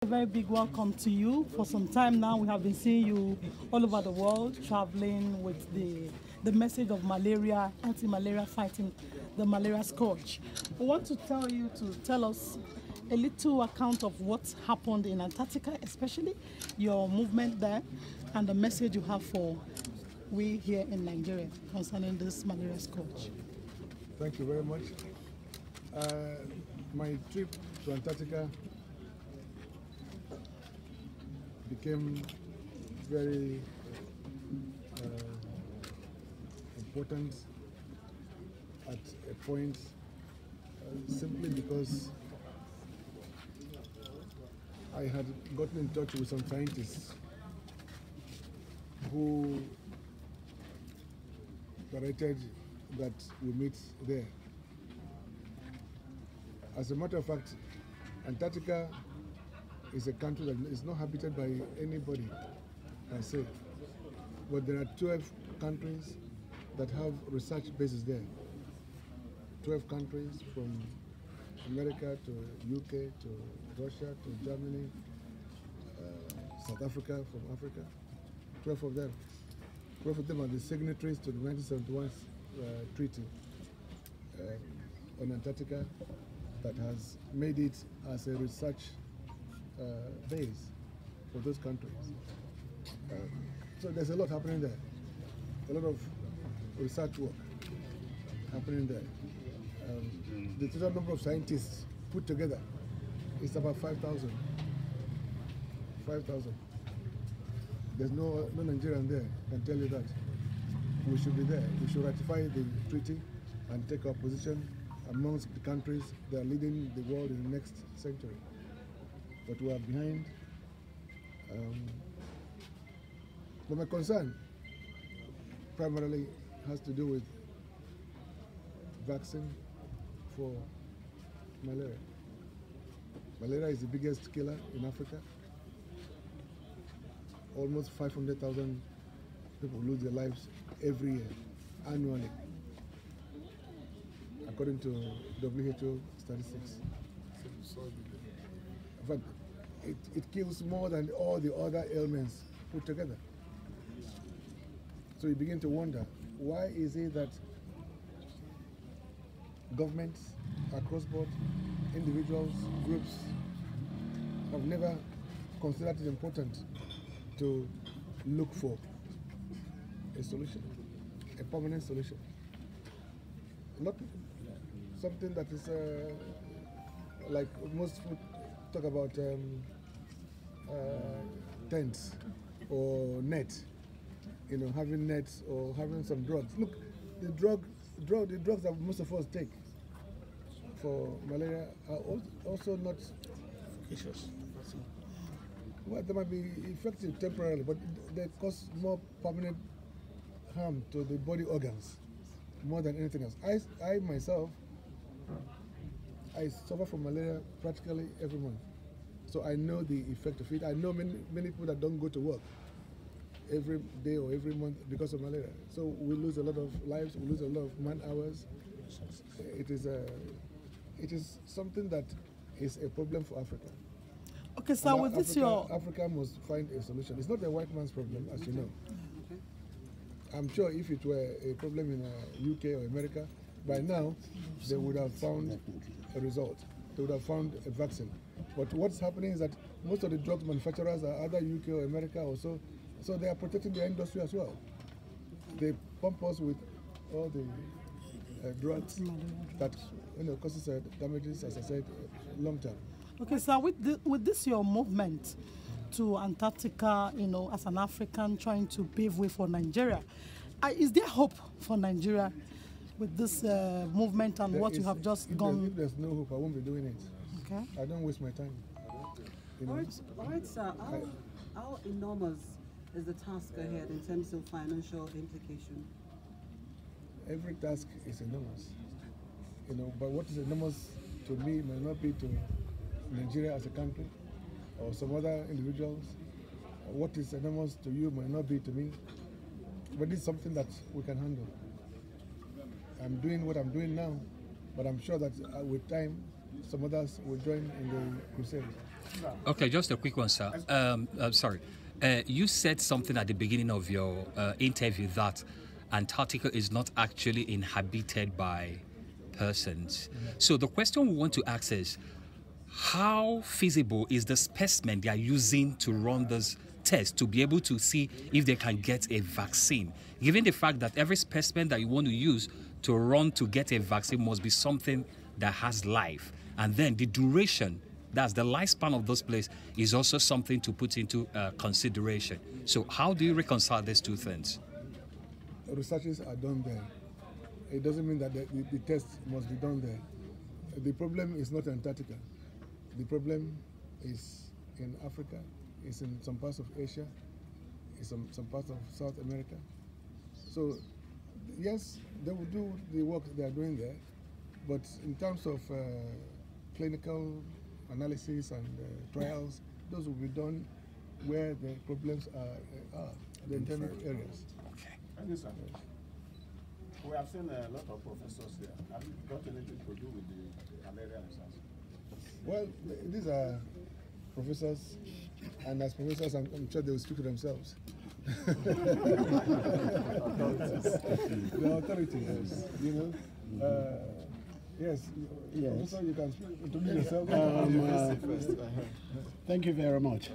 A very big welcome to you. For some time now, we have been seeing you all over the world, traveling with the message of malaria, anti-malaria, fighting the malaria scourge. We want to tell you to tell us a little account of what's happened in Antarctica, especially your movement there, and the message you have for we here in Nigeria concerning this malaria scourge. Thank you very much. My trip to Antarctica became very important at a point simply because I had gotten in touch with some scientists who directed that we meet there. As a matter of fact, Antarctica is a country that is not habited by anybody, per se. But there are 12 countries that have research bases there. 12 countries from America to UK to Russia to Germany, South Africa from Africa. 12 of them. 12 of them are the signatories to the 1971 treaty on Antarctica that has made it as a research base for those countries. So there's a lot happening there. A lot of research work happening there. The total number of scientists put together is about 5,000. 5,000. There's no Nigerian there, I can tell you that. We should be there. We should ratify the treaty and take our position amongst the countries that are leading the world in the next century. But we are behind. But my concern primarily has to do with vaccine for malaria. Malaria is the biggest killer in Africa. Almost 500,000 people lose their lives every year, annually, according to WHO statistics. In fact, it kills more than all the other ailments put together. So you begin to wonder, why is it that governments across board, individuals, groups, have never considered it important to look for a solution, a permanent solution. Not something that is like most people talk about tents or nets, having nets or having some drugs. Look, the drugs that most of us take for malaria are also not efficacious. Well, they might be effective temporarily, but they cause more permanent harm to the body organs more than anything else. I myself, I suffer from malaria practically every month. So I know the effect of it. I know many people that don't go to work every day or every month because of malaria. So we lose a lot of lives, we lose a lot of man hours. It is something that is a problem for Africa. Okay, so with this Africa must find a solution. It's not a white man's problem, as you know. I'm sure if it were a problem in UK or America, by now they would have found a result. They would have found a vaccine. But what's happening is that most of the drug manufacturers are either UK or America also, so they are protecting their industry as well. They pump us with all the drugs that causes damages, as I said, long term. Okay, so with this your movement to Antarctica, as an African trying to pave way for Nigeria, is there hope for Nigeria with this movement and what you have just gone? If there's no hope, I won't be doing it. Okay. I don't waste my time. All right, sir. How enormous is the task ahead in terms of financial implication? Every task is enormous, but what is enormous to me might not be to Nigeria as a country or some other individuals. What is enormous to you might not be to me, but it's something that we can handle. I'm doing what I'm doing now, but I'm sure that with time, some others will join in the crusade. Okay, just a quick one, sir. Sorry. You said something at the beginning of your interview that Antarctica is not actually inhabited by persons. So the question we want to ask is, how feasible is the specimen they are using to run this test to be able to see if they can get a vaccine? Given the fact that every specimen that you want to use to run to get a vaccine must be something that has life. And then the duration, that's the lifespan of those places, is also something to put into consideration. So how do you reconcile these two things? Researches are done there. It doesn't mean that the test must be done there. The problem is not Antarctica. The problem is in Africa, it's in some parts of Asia, it's some parts of South America. So, yes, they will do the work they are doing there, but in terms of clinical analysis and trials, those will be done where the problems are the endemic areas. Okay. Thank you, sir. Yes. We have seen a lot of professors here. Have you got anything to do with the malaria research? Well, these are professors, and as professors, I'm sure they will speak for themselves. The authorities, you know. Yes, Professor, you can introduce yourself. Thank you very much.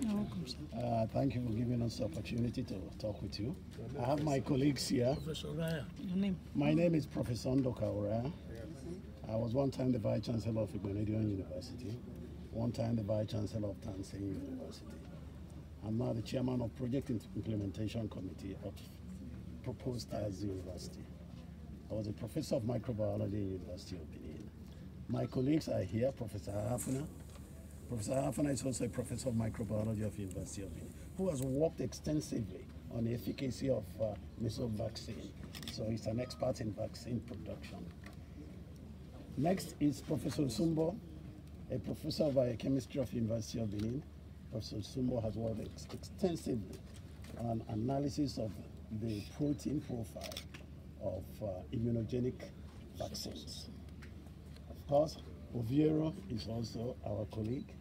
Thank you for giving us the opportunity to talk with you. I have my colleagues here. Professor Raya, your name? My name is Professor Aniocha North. I was one time the Vice Chancellor of Igbenedion University, one time the Vice Chancellor of Tansen University. I'm now the Chairman of Project Implementation Committee of Proposed Stars University. I was a Professor of Microbiology at University of Benin. My colleagues are here, Professor Hafuna. Professor Hafuna is also a Professor of Microbiology of University of Benin, who has worked extensively on the efficacy of measles vaccine. So he's an expert in vaccine production. Next is Professor Sumbo, a Professor of Biochemistry of University of Benin. Professor Sumbo has worked extensively on analysis of the protein profile of immunogenic vaccines. Of course, Oviero is also our colleague.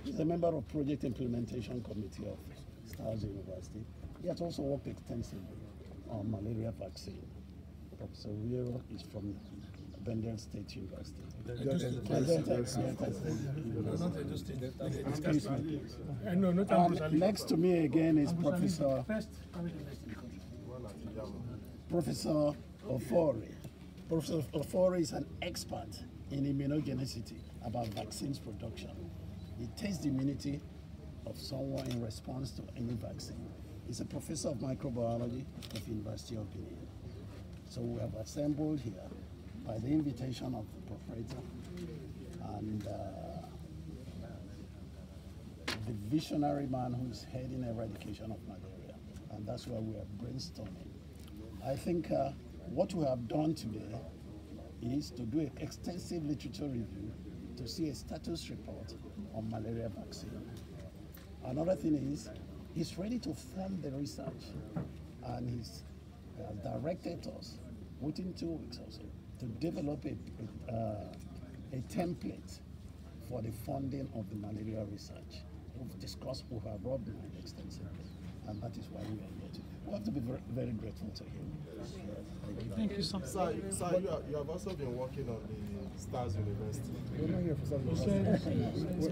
He's a member of Project Implementation Committee of Stars University. He has also worked extensively on malaria vaccine. Professor Oviero is from Bendel State University. Next to me again is Professor Ofori. Professor Ofori is an expert in immunogenicity about vaccines production. He tests the immunity of someone in response to any vaccine. He's a professor of microbiology at the University of Benin. So we have assembled here by the invitation of the proprietor and the visionary man who is heading eradication of malaria. And that's why we are brainstorming. I think what we have done today is to do an extensive literature review to see a status report on malaria vaccine. Another thing is, he's ready to fund the research, and he's directed us within 2 weeks or so to develop a template for the funding of the malaria research. We've discussed with our broad mind extensively, and that is why we are here today. We have to be very, very grateful to him. Thank you, sir. Sir, you have also been working on the Stars University. We're not here for something.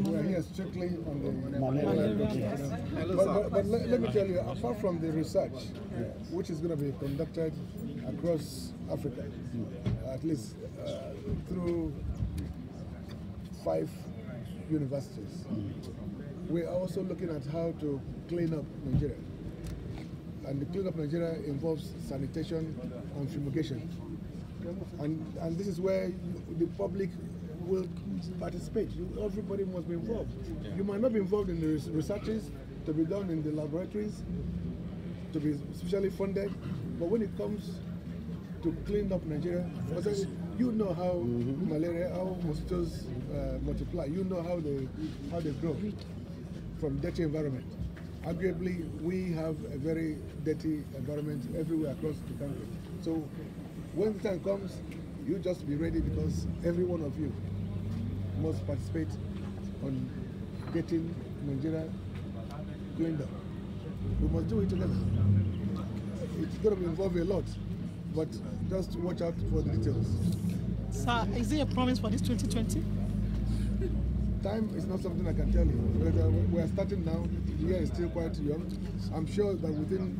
We're here strictly on the malaria. But let me tell you, apart from the research, which is going to be conducted across Africa, at least through 5 universities, we're also looking at how to clean up Nigeria. And the clean up Nigeria involves sanitation and fumigation. And this is where the public will participate. Everybody must be involved. You might not be involved in the researches to be done in the laboratories, to be specially funded, but when it comes to clean up Nigeria, you know how malaria, how mosquitoes multiply. You know how they grow from dirty environment. Arguably, we have a very dirty environment everywhere across the country. So when the time comes, you just be ready, because every one of you must participate on getting Nigeria cleaned up. We must do it together. It's going to involve a lot, but just watch out for the details. Sir, is there a promise for this 2020? Time is not something I can tell you. We are starting now. The year is still quite young. I'm sure that within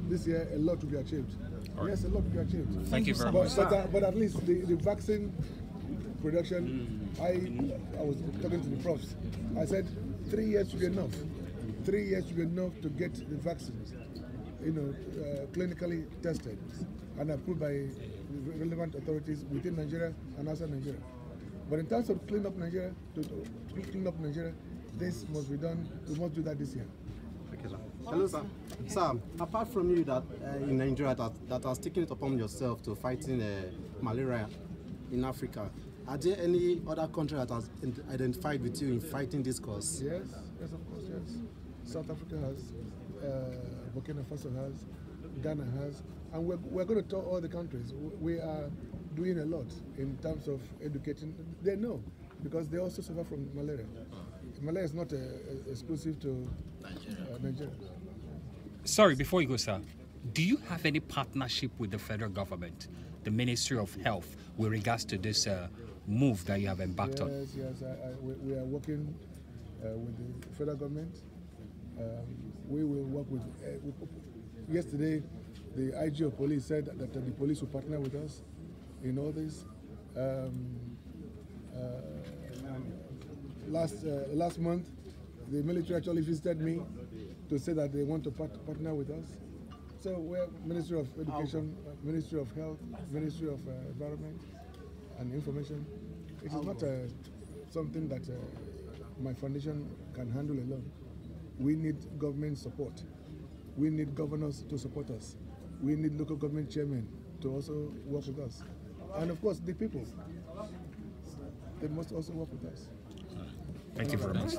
this year, a lot will be achieved. Right. Yes, a lot will be achieved. Thank you very much. But at least the vaccine production, I was talking to the profs. I said 3 years should be enough. 3 years should be enough to get the vaccines, clinically tested and approved by relevant authorities within Nigeria and outside Nigeria. But in terms of clean up Nigeria, this must be done. We must do that this year. Okay, sir. Hello, sir. Sir, apart from you that in Nigeria that has taken it upon yourself to fighting malaria in Africa, are there any other country that has identified with you in fighting this cause? Yes, of course, yes. South Africa has, Burkina Faso has, Ghana has, and we're going to tell all the countries. We are doing a lot in terms of educating. They know, because they also suffer from malaria. Malaria is not exclusive to Nigeria. Sorry, before you go, sir, do you have any partnership with the federal government, the Ministry of Health, with regards to this move that you have embarked on? Yes, we are working with the federal government. We will work with. Yesterday, the IG of police said that the police will partner with us in all this. Last month, the military actually visited me to say that they want to partner with us. So we're Ministry of Education, Ministry of Health, Ministry of Environment and Information. It is not something that my foundation can handle alone. We need government support. We need governors to support us. We need local government chairmen to also work with us. And of course, the people, they must also work with us. Thank you very much.